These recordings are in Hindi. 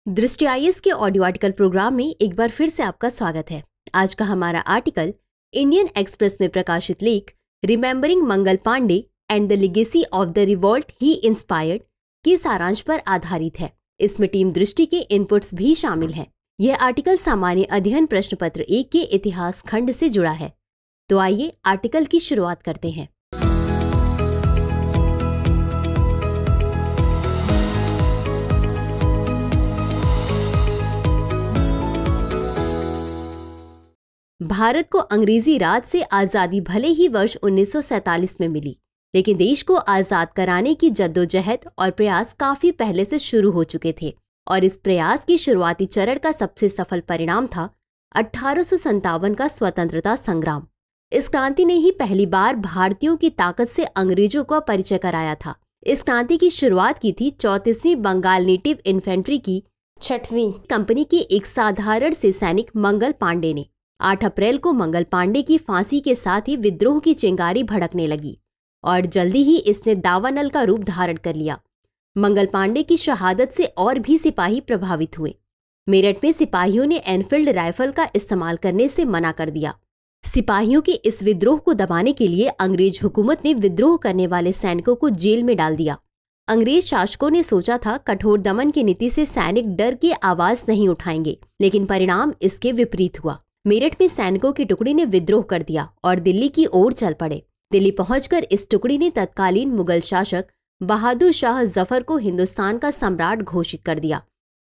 दृष्टि आईएएस के ऑडियो आर्टिकल प्रोग्राम में एक बार फिर से आपका स्वागत है। आज का हमारा आर्टिकल इंडियन एक्सप्रेस में प्रकाशित लेख remembering Mangal Pandey and the legacy of the revolt he inspired के सारांश पर आधारित है। इसमें टीम दृष्टि के इनपुट्स भी शामिल हैं। यह आर्टिकल सामान्य अध्ययन प्रश्न पत्र 1 के इतिहास खंड से जुड़ा है। तो आइए आर्टिकल की शुरुआत करते हैं। भारत को अंग्रेजी राज से आजादी भले ही वर्ष 1947 में मिली, लेकिन देश को आजाद कराने की जद्दोजहद और प्रयास काफी पहले से शुरू हो चुके थे और इस प्रयास की शुरुआती चरण का सबसे सफल परिणाम था 1857 का स्वतंत्रता संग्राम। इस क्रांति ने ही पहली बार भारतीयों की ताकत से अंग्रेजों का परिचय कराया था। इस क्रांति की शुरुआत की थी 34वीं बंगाल नेटिव इन्फेंट्री की 6वीं कंपनी के एक साधारण से सैनिक मंगल पांडे ने। 8 अप्रैल को मंगल पांडे की फांसी के साथ ही विद्रोह की चिंगारी भड़कने लगी और जल्दी ही इसने दावानल का रूप धारण कर लिया। मंगल पांडे की शहादत से और भी सिपाही प्रभावित हुए। मेरठ में सिपाहियों ने एनफील्ड राइफल का इस्तेमाल करने से मना कर दिया। सिपाहियों के इस विद्रोह को दबाने के लिए अंग्रेज हुकूमत ने विद्रोह करने वाले सैनिकों को जेल में डाल दिया। अंग्रेज शासकों ने सोचा था कठोर दमन की नीति से सैनिक डर की आवाज नहीं उठाएंगे, लेकिन परिणाम इसके विपरीत हुआ। मेरठ में सैनिकों की टुकड़ी ने विद्रोह कर दिया और दिल्ली की ओर चल पड़े। दिल्ली पहुंचकर इस टुकड़ी ने तत्कालीन मुगल शासक बहादुर शाह जफर को हिंदुस्तान का सम्राट घोषित कर दिया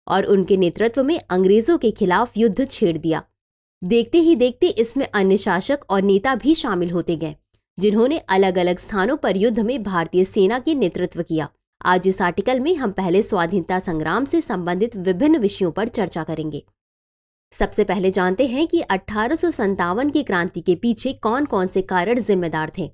और उनके नेतृत्व में अंग्रेजों के खिलाफ युद्ध छेड़ दिया। देखते ही देखते इसमें अन्य शासक और नेता भी शामिल होते गए, जिन्होंने अलग अलग स्थानों पर युद्ध में भारतीय सेना के नेतृत्व किया। आज इस आर्टिकल में हम पहले स्वाधीनता संग्राम से संबंधित विभिन्न विषयों पर चर्चा करेंगे। सबसे पहले जानते हैं कि 1857 की क्रांति के पीछे कौन कौन से कारण जिम्मेदार थे।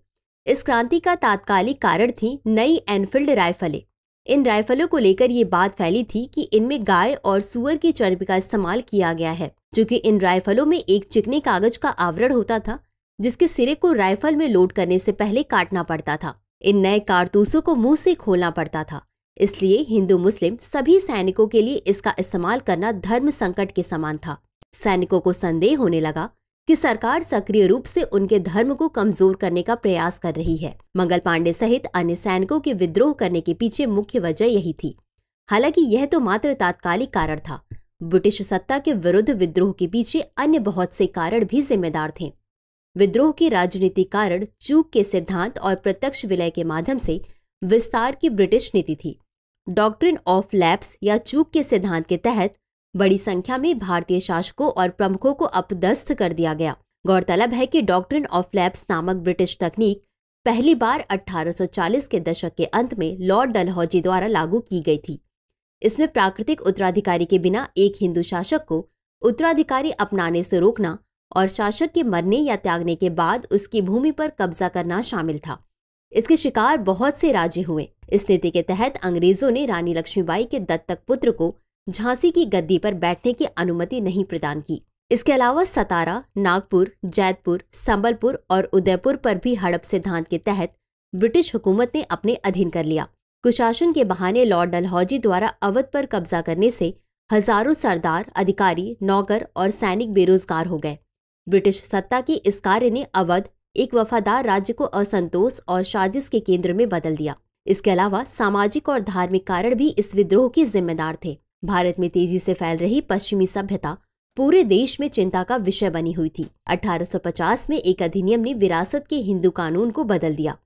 इस क्रांति का तात्कालिक कारण थी नई एनफील्ड राइफलें। इन राइफलों को लेकर ये बात फैली थी कि इनमें गाय और सुअर की चर्बी का इस्तेमाल किया गया है, चूंकि इन राइफलों में एक चिकने कागज का आवरण होता था जिसके सिरे को राइफल में लोड करने से पहले काटना पड़ता था। इन नए कारतूसों को मुंह से खोलना पड़ता था, इसलिए हिंदू मुस्लिम सभी सैनिकों के लिए इसका इस्तेमाल करना धर्म संकट के समान था। सैनिकों को संदेह होने लगा कि सरकार सक्रिय रूप से उनके धर्म को कमजोर करने का प्रयास कर रही है। मंगल पांडे सहित अन्य सैनिकों के विद्रोह करने के पीछे मुख्य वजह यही थी। हालांकि यह तो मात्र तात्कालिक कारण था। ब्रिटिश सत्ता के विरुद्ध विद्रोह के पीछे अन्य बहुत से कारण भी जिम्मेदार थे। विद्रोह के राजनीतिक कारण चूक के सिद्धांत और प्रत्यक्ष विलय के माध्यम से विस्तार की ब्रिटिश नीति थी। डॉक्ट्रिन ऑफ लैप्स या चूक के सिद्धांत के तहत बड़ी संख्या में भारतीय शासकों और प्रमुखों को अपदस्थ कर दिया गया। गौरतलब है कि डॉक्ट्रिन ऑफ लैप्स नामक ब्रिटिश तकनीक पहली बार 1840 के दशक के अंत में लॉर्ड डलहौजी द्वारा लागू की गई थी। इसमें प्राकृतिक उत्तराधिकारी के बिना एक हिंदू शासक को उत्तराधिकारी अपनाने से रोकना और शासक के मरने या त्यागने के बाद उसकी भूमि पर कब्जा करना शामिल था। इसके शिकार बहुत से राज्य हुए। इस नीति के तहत अंग्रेजों ने रानी लक्ष्मीबाई के दत्तक पुत्र को झांसी की गद्दी पर बैठने की अनुमति नहीं प्रदान की। इसके अलावा सतारा, नागपुर, जैतपुर, संबलपुर और उदयपुर पर भी हड़प सिद्धांत के तहत ब्रिटिश हुकूमत ने अपने अधीन कर लिया। कुशासन के बहाने लॉर्ड डलहौजी द्वारा अवध पर कब्जा करने से हजारों सरदार, अधिकारी, नौकर और सैनिक बेरोजगार हो गए। ब्रिटिश सत्ता के इस कार्य ने अवध, एक वफादार राज्य को असंतोष और साजिश के केंद्र में बदल दिया। इसके अलावा सामाजिक और धार्मिक कारण भी इस विद्रोह के जिम्मेदार थे। भारत में तेजी से फैल रही पश्चिमी सभ्यता पूरे देश में चिंता का विषय बनी हुई थी। 1850 में एक अधिनियम ने विरासत के हिंदू कानून को बदल दिया,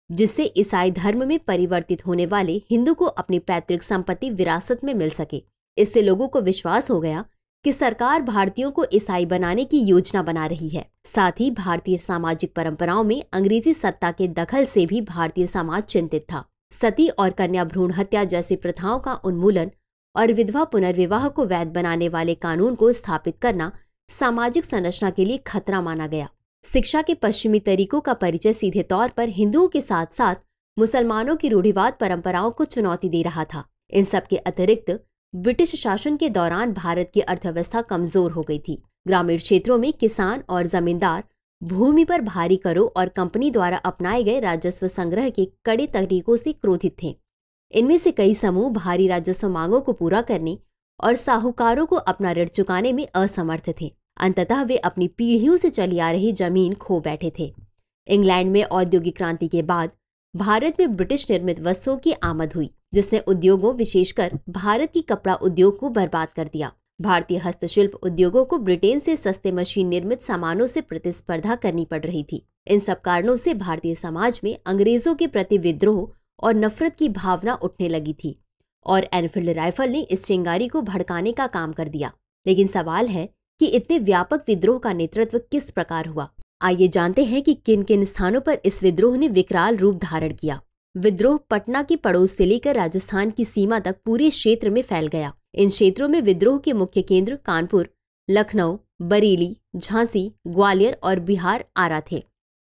जिससे ईसाई धर्म में परिवर्तित होने वाले हिंदू को अपनी पैतृक संपत्ति विरासत में मिल सके। इससे लोगों को विश्वास हो गया कि सरकार भारतीयों को ईसाई बनाने की योजना बना रही है। साथ ही भारतीय सामाजिक परंपराओं में अंग्रेजी सत्ता के दखल से भी भारतीय समाज चिंतित था। सती और कन्या भ्रूण हत्या जैसी प्रथाओं का उन्मूलन और विधवा पुनर्विवाह को वैध बनाने वाले कानून को स्थापित करना सामाजिक संरचना के लिए खतरा माना गया। शिक्षा के पश्चिमी तरीकों का परिचय सीधे तौर पर हिंदुओं के साथ साथ मुसलमानों की रूढ़िवाद परंपराओं को चुनौती दे रहा था। इन सब के अतिरिक्त ब्रिटिश शासन के दौरान भारत की अर्थव्यवस्था कमजोर हो गई थी। ग्रामीण क्षेत्रों में किसान और जमींदार भूमि पर भारी करों और कंपनी द्वारा अपनाए गए राजस्व संग्रह के कड़े तरीकों से क्रोधित थे। इनमें से कई समूह भारी राजस्व मांगों को पूरा करने और साहूकारों को अपना ऋण चुकाने में असमर्थ थे। अंततः वे अपनी पीढ़ियों से चली आ रही जमीन खो बैठे थे। इंग्लैंड में औद्योगिक क्रांति के बाद भारत में ब्रिटिश निर्मित वस्तुओं की आमद हुई, जिसने उद्योगों, विशेषकर भारत की कपड़ा उद्योग को बर्बाद कर दिया। भारतीय हस्तशिल्प उद्योगों को ब्रिटेन से सस्ते मशीन निर्मित सामानों से प्रतिस्पर्धा करनी पड़ रही थी। इन सब कारणों से भारतीय समाज में अंग्रेजों के प्रति विद्रोह और नफरत की भावना उठने लगी थी और एनफील्ड राइफल ने इस चिंगारी को भड़काने का काम कर दिया। लेकिन सवाल है कि इतने व्यापक विद्रोह का नेतृत्व किस प्रकार हुआ। आइए जानते हैं कि किन किन स्थानों पर इस विद्रोह ने विकराल रूप धारण किया। विद्रोह पटना की पड़ोस से लेकर राजस्थान की सीमा तक पूरे क्षेत्र में फैल गया। इन क्षेत्रों में विद्रोह के मुख्य केंद्र कानपुर, लखनऊ, बरेली, झांसी, ग्वालियर और बिहार आरा थे।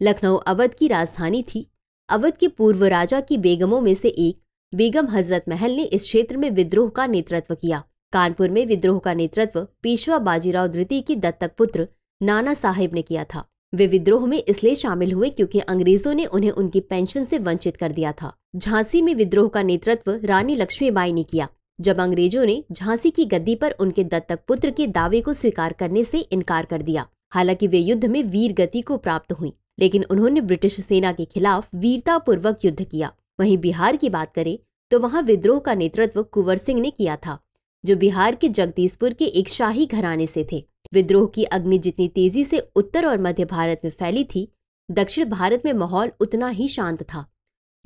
लखनऊ अवध की राजधानी थी। अवध के पूर्व राजा की बेगमों में से एक बेगम हजरत महल ने इस क्षेत्र में विद्रोह का नेतृत्व किया। कानपुर में विद्रोह का नेतृत्व पेशवा बाजीराव द्वितीय की दत्तक पुत्र नाना साहिब ने किया था। वे विद्रोह में इसलिए शामिल हुए क्योंकि अंग्रेजों ने उन्हें उनकी पेंशन से वंचित कर दिया था। झांसी में विद्रोह का नेतृत्व रानी लक्ष्मीबाई ने किया, जब अंग्रेजों ने झांसी की गद्दी पर उनके दत्तक पुत्र के दावे को स्वीकार करने से इनकार कर दिया। हालांकि वे युद्ध में वीर गति को प्राप्त हुई, लेकिन उन्होंने ब्रिटिश सेना के खिलाफ वीरतापूर्वक युद्ध किया। वहीं बिहार की बात करें तो वहां विद्रोह का नेतृत्व कुंवर सिंह ने किया था, जो बिहार के जगदीशपुर के एक शाही घराने से थे। विद्रोह की अग्नि जितनी तेजी से उत्तर और मध्य भारत में फैली थी, दक्षिण भारत में माहौल उतना ही शांत था।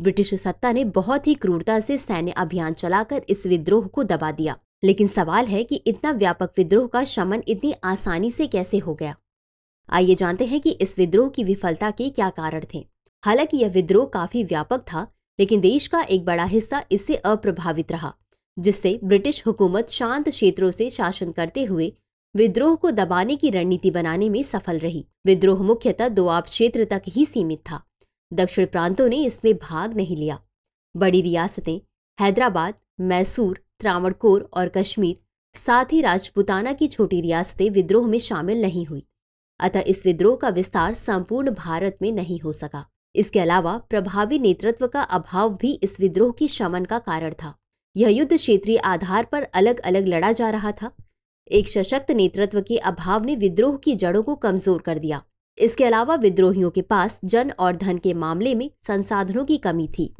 ब्रिटिश सत्ता ने बहुत ही क्रूरता से सैन्य अभियान चलाकर इस विद्रोह को दबा दिया। लेकिन सवाल है कि इतना व्यापक विद्रोह का शमन इतनी आसानी से कैसे हो गया। आइए जानते हैं कि इस विद्रोह की विफलता के क्या कारण थे। हालांकि यह विद्रोह काफी व्यापक था, लेकिन देश का एक बड़ा हिस्सा इससे अप्रभावित रहा, जिससे ब्रिटिश हुकूमत शांत क्षेत्रों से शासन करते हुए विद्रोह को दबाने की रणनीति बनाने में सफल रही। विद्रोह मुख्यतः दोआब क्षेत्र तक ही सीमित था। दक्षिण प्रांतों ने इसमें भाग नहीं लिया। बड़ी रियासतें हैदराबाद, मैसूर, त्रावणकोर और कश्मीर, साथ ही राजपूताना की छोटी रियासतें विद्रोह में शामिल नहीं हुई। अतः इस विद्रोह का विस्तार संपूर्ण भारत में नहीं हो सका। इसके अलावा प्रभावी नेतृत्व का अभाव भी इस विद्रोह की शमन का कारण था। यह युद्ध क्षेत्रीय आधार पर अलग अलग लड़ा जा रहा था। एक सशक्त नेतृत्व के अभाव ने विद्रोह की जड़ों को कमजोर कर दिया। इसके अलावा विद्रोहियों के पास जन और धन के मामले में संसाधनों की कमी थी।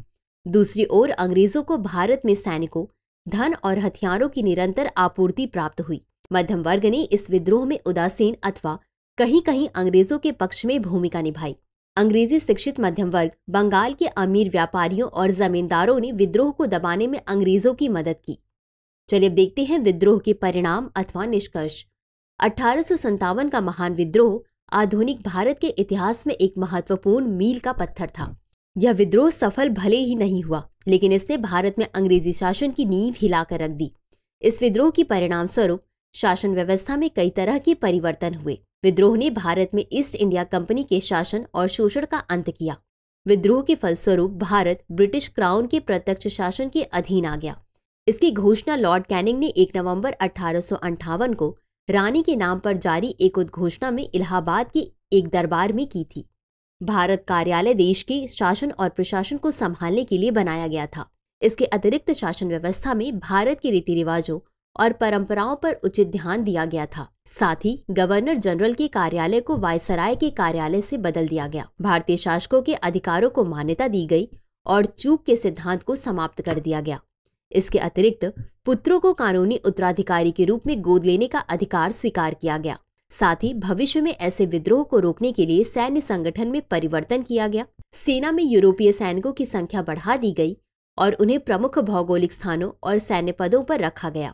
दूसरी ओर अंग्रेजों को भारत में सैनिकों, धन और हथियारों की निरंतर आपूर्ति प्राप्त हुई। मध्यम वर्ग ने इस विद्रोह में उदासीन अथवा कहीं कहीं अंग्रेजों के पक्ष में भूमिका निभाई। अंग्रेजी शिक्षित मध्यम वर्ग, बंगाल के अमीर व्यापारियों और जमींदारों ने विद्रोह को दबाने में अंग्रेजों की मदद की। चलिए अब देखते हैं विद्रोह के परिणाम अथवा निष्कर्ष। 1857 का महान विद्रोह आधुनिक भारत के इतिहास में एक महत्वपूर्ण मील का पत्थर था। यह विद्रोह सफल भले ही नहीं हुआ, लेकिन इसने भारत में अंग्रेजी शासन की नींव हिलाकर रख दी। इस विद्रोह के परिणाम स्वरूप शासन व्यवस्था में कई तरह के परिवर्तन हुए। विद्रोह ने भारत में ईस्ट इंडिया कंपनी के शासन और शोषण का अंत किया। विद्रोह के फलस्वरूप भारत ब्रिटिश क्राउन के प्रत्यक्ष शासन के अधीन आ गया। इसकी घोषणा लॉर्ड कैनिंग ने 1 नवंबर 1858 को रानी के नाम पर जारी एक उद्घोषणा में इलाहाबाद के एक दरबार में की थी। भारत कार्यालय देश के शासन और प्रशासन को संभालने के लिए बनाया गया था। इसके अतिरिक्त शासन व्यवस्था में भारत के रीति रिवाजों और परंपराओं पर उचित ध्यान दिया गया था। साथ ही गवर्नर जनरल के कार्यालय को वायसराय के कार्यालय से बदल दिया गया। भारतीय शासकों के अधिकारों को मान्यता दी गई और चूक के सिद्धांत को समाप्त कर दिया गया। इसके अतिरिक्त पुत्रों को कानूनी उत्तराधिकारी के रूप में गोद लेने का अधिकार स्वीकार किया गया। साथ ही भविष्य में ऐसे विद्रोह को रोकने के लिए सैन्य संगठन में परिवर्तन किया गया। सेना में यूरोपीय सैनिकों की संख्या बढ़ा दी गई और उन्हें प्रमुख भौगोलिक स्थानों और सैन्य पदों पर रखा गया।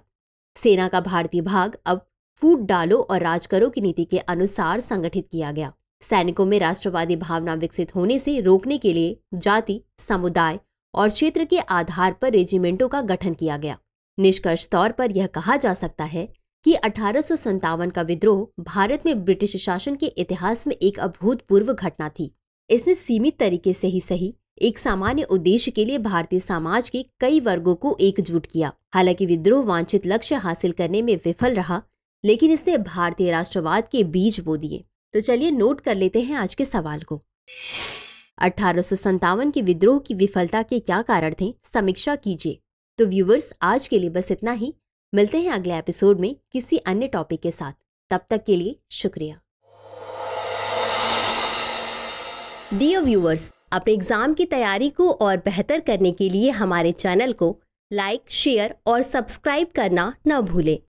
सेना का भारतीय भाग अब फूट डालो और राज करो की नीति के अनुसार संगठित किया गया। सैनिकों में राष्ट्रवादी भावना विकसित होने से रोकने के लिए जाति, समुदाय और क्षेत्र के आधार पर रेजिमेंटों का गठन किया गया। निष्कर्ष तौर पर यह कहा जा सकता है कि 1857 का विद्रोह भारत में ब्रिटिश शासन के इतिहास में एक अभूतपूर्व घटना थी। इसने सीमित तरीके से ही सही एक सामान्य उद्देश्य के लिए भारतीय समाज के कई वर्गों को एकजुट किया। हालांकि विद्रोह वांछित लक्ष्य हासिल करने में विफल रहा, लेकिन इसने भारतीय राष्ट्रवाद के बीज बो दिए। तो चलिए नोट कर लेते हैं आज के सवाल को। 1857 के विद्रोह की विफलता के क्या कारण थे, समीक्षा कीजिए। तो व्यूअर्स, आज के लिए बस इतना ही। मिलते हैं अगले एपिसोड में किसी अन्य टॉपिक के साथ। तब तक के लिए शुक्रिया। डियर व्यूअर्स, अपने एग्जाम की तैयारी को और बेहतर करने के लिए हमारे चैनल को लाइक, शेयर और सब्सक्राइब करना न भूलें।